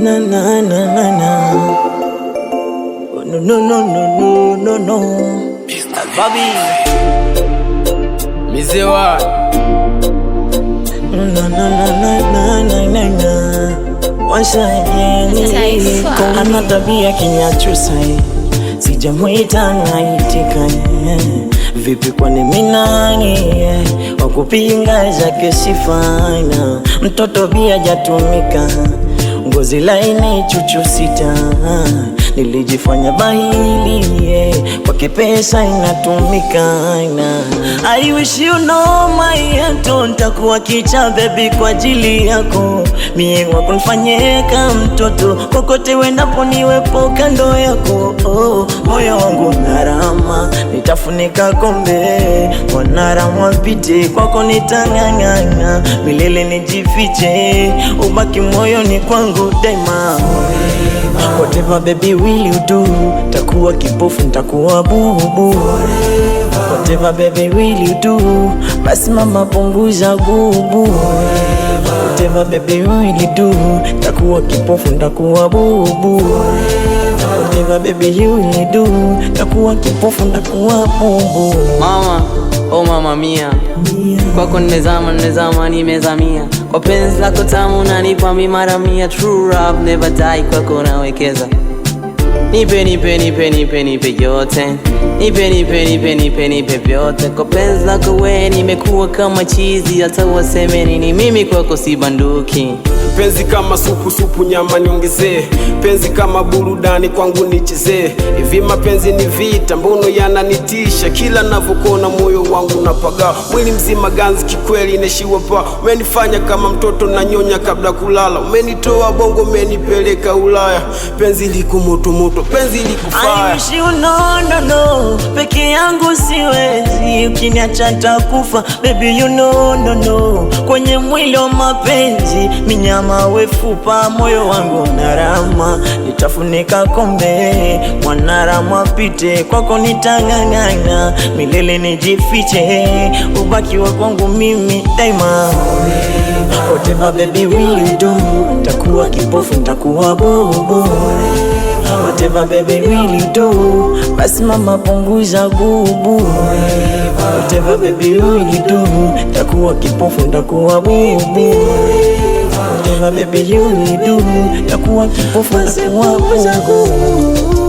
na na na na na. Oh, no no no no no no no. Bobby Mizewa Na na na na na na na na. Once again, ana tabia kinyachusa, sijamuita naitika. Vipi kwani mimi nani wakupinga zake sifana? Mtoto bia jatumika, ngozi laini chuchu sita, nilijifanya bahili kwake pesa inatumika. I wish you know my heart, nitakuwa kicha baby kwa ajili yako. Mie wako nifanyeka mtoto, kokote wendapo niwepo kando yako. Oh, moyo wangu narama, nitafunika kombe wanarama pite kwako nitangangana, milele nijifiche, ubaki moyoni kwangu daima. Whatever baby will you do, takuwa kipofu nitakuwa bubu. Whatever baby will you do, basi mama punguza gubu. Whatever baby will you do, takuwa kipofu nitakuwa bubu. Whatever baby you will do, takuwa kipofu nitakuwa bubu. Mama, oh mama mia, kwako nimezama nimezamia. Kwa penzi lako tamu unanipa mimi mara mia. True love never die, kwako nawekeza. Nipe yote, nipe vyote. Kwa penzi lako we nimekuwa kama chizi, hata waseme nini mimi kwako si banduki. Penzi kama supu nyama niongezee, penzi kama burudani kwangu nichezee. Hivi mapenzi ni vita, mbono yananitisha, kila navokona moyo wangu napaga. Mwili mzima ganzi kikweli neshiwa pa, umenifanya kama mtoto na nyonya kabla kulala. Umenitoa bongo umenipeleka Ulaya, penzi liko moto moto, penzi liko fire. I wish you know, no no, peke yangu siwezi, ukiniacha nitakufa baby you know, no no. Kwenye mwili wa mapenzi minyama wefupa, moyo wangu narama, nitafunika kombe mwanarama pite kwako nitangangana, milele nijifiche, ubaki wa kwangu mimi daima. Whatever baby will you do, takuwa kipofu nitakuwa bubu. Whatever baby will you do, basi mama punguza gubu. Whatever baby will you do, takuwa kipofu nitakuwa bubu. Whatever baby you will do, takuwa kipofu nitakuwa bubu.